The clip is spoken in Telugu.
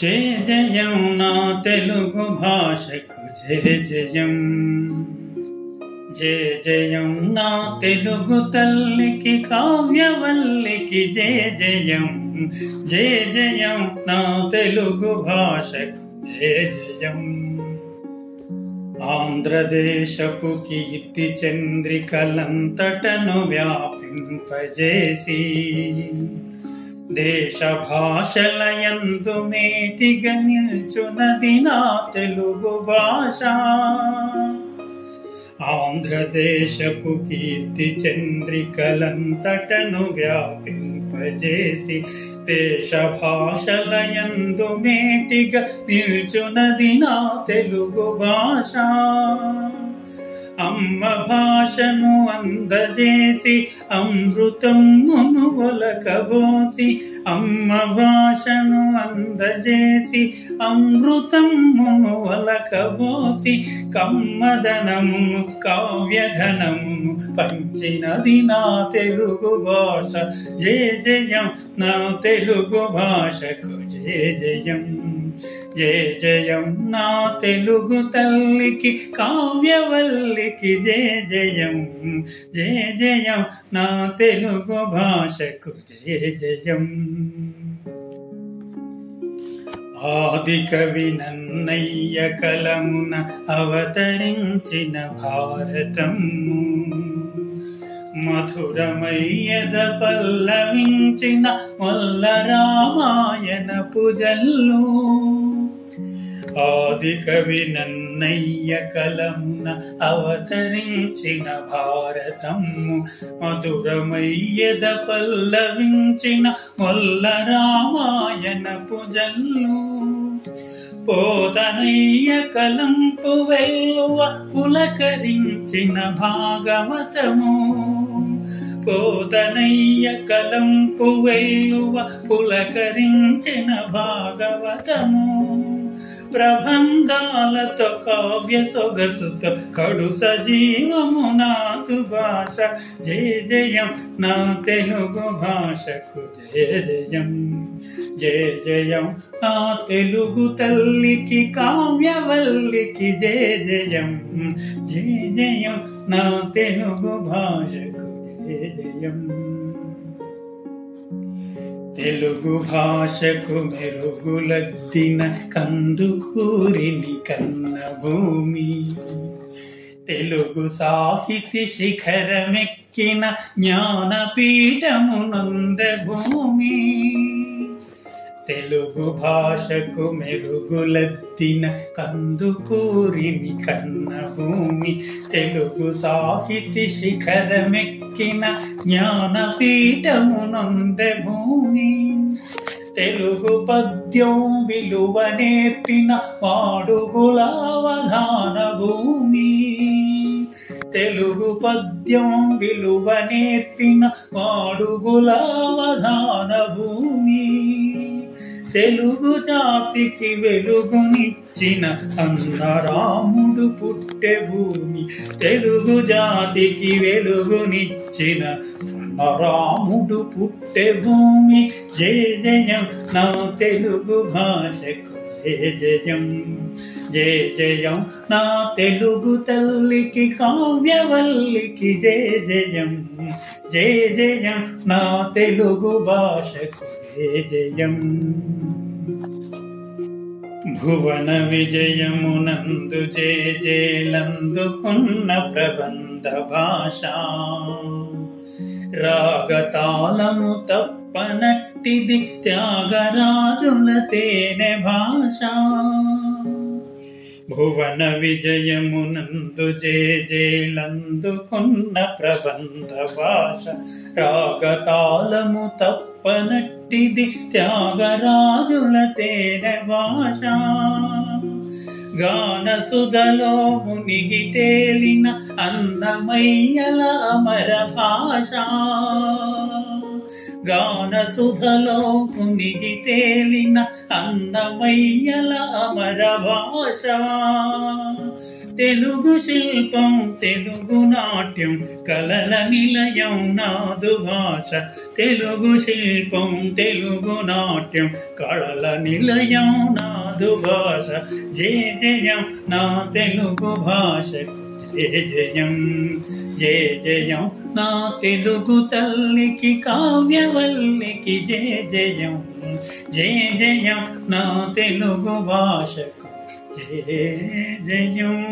జయ జయం నా తెలుగు భాషకు జయ జయం. జయ జయం నా తెలుగు తల్లికి కావ్యవల్లికి జయ జయం. జయ జయం నా తెలుగు భాషకు జయ జయం. ఆంధ్రదేశపు కీర్తి చంద్రికలంతటను వ్యాపింపజేసి దేశ భాషలయందు మేటిగా నిల్చున్నది నా తెలుగు భాష. ఆంధ్రదేశపు కీర్తి చంద్రికలంతటను వ్యాపింపజేసి దేశ భాషలయందు మేటిగా నిల్చున్నది నా తెలుగు భాష. అమ్మ భాషను అందజేసి అమృతమును ఒలకబోసి, అమ్మ భాషను అందజేసి అమృతమును ఒలకబోసి, కమ్మదనము కావ్యధనము పంచినది నా తెలుగు భాష. జయ జయం నా తెలుగు భాషకు జయ జయం. జయ జయం నా తెలుగు తల్లికి కావ్యవల్లికి జయ జయం. జయ జయం నా తెలుగు భాషకు జయ జయం. ఆది కవి నన్నయ్య కలమున అవతరించిన భారతము, మధురమయ్యద పల్లవించిన మొల్ల రామాయణపు జల్లు. ఆది కవి నన్నయ్య కలమున అవతరించిన భారతము, మధురమయ్యద పల్లవించిన మొల్ల రామాయణపు జల్లు. పోతనయ్య కలంపు వెల్లువ పులకరించిన భాగవతము, పోతనయ్య కలంపు వెల్లువ పులకరించిన భాగవతము. ప్రబంధాలతో కావ్య సొగసుతో కడు సజీవము నాదు భాష. జయ జయం నా తెలుగు భాషకు జయ జయం. జయ జయం నా తెలుగు తల్లికి కావ్యవల్లికి జయ జయం. జయ జయం నా తెలుగు భాషకు జయ జయం. తెలుగు భాషకు మెరుగులద్దిన కందుకూరిని కన్న భూమి, తెలుగు సాహితీ శిఖరమెక్కిన జ్ఞానపీఠమునంద భూమి. తెలుగు భాషకు మెరుగులద్దిన కందుకూరిని కన్న భూమి, తెలుగు సాహితీ శిఖరమెక్కిన జ్ఞానపీఠమునంద భూమి. తెలుగు పద్యం విలువ నేర్పిన వాడుగులావధాన భూమి, తెలుగు పద్యం విలువ నేర్పిన వాడుగులావధాన భూమి. తెలుగు జాతికి వెలుగునిచ్చిన అన్న రాముడు పుట్టె భూమి, తెలుగు జాతికి వెలుగునిచ్చిన అన్న రాముడు పుట్టె భూమి. జయ జయం నా తెలుగు భాషకు జయ జయం. జయ జయం నా తెలుగు తల్లికి కావ్యవల్లికి జయ జయం. జయ జయం నా తెలుగు భాషకు జయ జయం. భువన విజయమునందు జయ జయలందుకున్న ప్రబంధ భాష, రాగతాళము తప్పనట్టిది త్యాగరాజుల తేనె భాష. భువన విజయమునందు జయ జయలందుకున్న ప్రబంధ భాష, రాగతాళము తప్పనట్టిది త్యాగరాజుల తేనె భాష. గాన సుధలో మునిగి తేలిన అన్నమయ్యల అమర భాష, గాన సుధలో మునిగి తేలిన అన్నమయ్యల అమర భాష. తెలుగు శిల్పం తెలుగు నాట్యం కలల నిలయం నాదు భాష. తెలుగు శిల్పం తెలుగు నాట్యం కళల నిలయం నాదు భాష. జయ జయం నా తెలుగు భాషకు జయ జయం. జయ జయం నా తెలుగు తల్లికి కావ్యవల్లికి జయ జయం. జయ జయం నా తెలుగు భాషకు జయ జయం.